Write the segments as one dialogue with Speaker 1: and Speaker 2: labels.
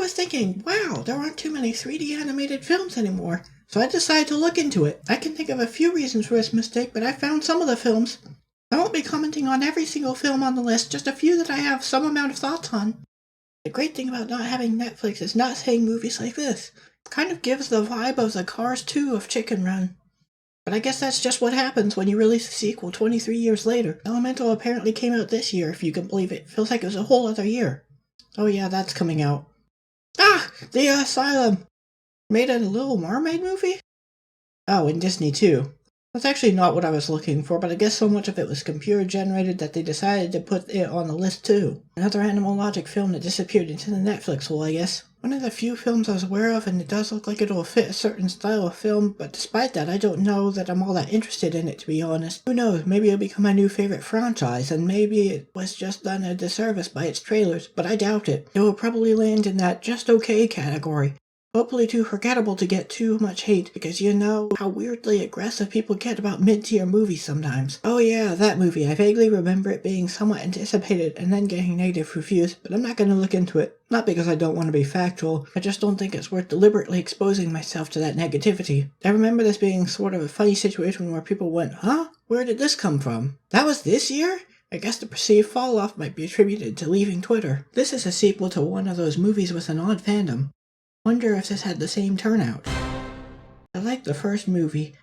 Speaker 1: was thinking, wow, there aren't too many 3D animated films anymore. So I decided to look into it. I can think of a few reasons for this mistake, but I found some of the films. I won't be commenting on every single film on the list, just a few that I have some amount of thoughts on. The great thing about not having Netflix is not saying movies like this. It kind of gives the vibe of the Cars 2 of Chicken Run. But I guess that's just what happens when you release a sequel 23 years later. Elemental apparently came out this year, if you can believe it. Feels like it was a whole other year. Oh yeah, that's coming out. Ah! The Asylum! Made a Little Mermaid movie? Oh, and Disney too. That's actually not what I was looking for, but I guess so much of it was computer generated that they decided to put it on the list too. Another Animal Logic film that disappeared into the Netflix hole, I guess. One of the few films I was aware of, and it does look like it'll fit a certain style of film, but despite that, I don't know that I'm all that interested in it, to be honest. Who knows, maybe it'll become my new favorite franchise, and maybe it was just done a disservice by its trailers, but I doubt it. It will probably land in that just okay category. Hopefully too forgettable to get too much hate, because you know how weirdly aggressive people get about mid-tier movies sometimes. Oh yeah, that movie. I vaguely remember it being somewhat anticipated and then getting negative reviews, but I'm not going to look into it. Not because I don't want to be factual, I just don't think it's worth deliberately exposing myself to that negativity. I remember this being sort of a funny situation where people went, huh? Where did this come from? That was this year? I guess the perceived fall-off might be attributed to leaving Twitter. This is a sequel to one of those movies with an odd fandom. Wonder if this had the same turnout. I like the first movie.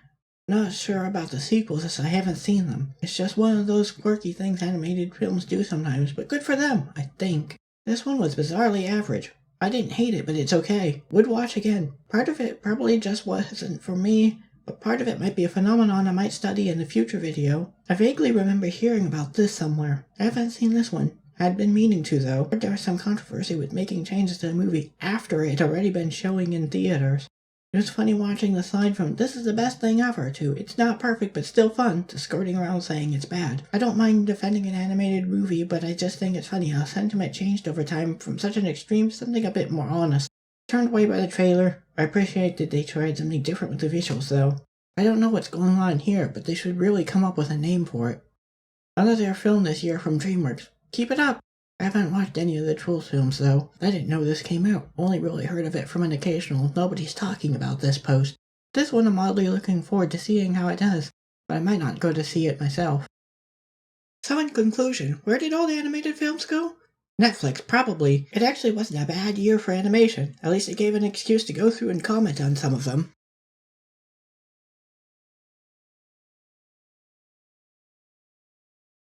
Speaker 1: Not sure about the sequels as I haven't seen them. It's just one of those quirky things animated films do sometimes, but good for them, I think. This one was bizarrely average. I didn't hate it, but it's okay. Would watch again. Part of it probably just wasn't for me, but part of it might be a phenomenon I might study in a future video. I vaguely remember hearing about this somewhere. I haven't seen this one. I'd been meaning to, though. There was some controversy with making changes to the movie after it had already been showing in theaters. It was funny watching the slide from "this is the best thing ever" to "it's not perfect but still fun" to skirting around saying it's bad. I don't mind defending an animated movie, but I just think it's funny how sentiment changed over time from such an extreme to something a bit more honest. Turned away by the trailer. I appreciate that they tried something different with the visuals, though. I don't know what's going on here, but they should really come up with a name for it. Another film this year from DreamWorks. Keep it up! I haven't watched any of the Trolls films, though. I didn't know this came out. Only really heard of it from an occasional "nobody's talking about this" post. This one I'm oddly looking forward to seeing how it does, but I might not go to see it myself. So in conclusion, where did all the animated films go? Netflix, probably. It actually wasn't a bad year for animation. At least it gave an excuse to go through and comment on some of them.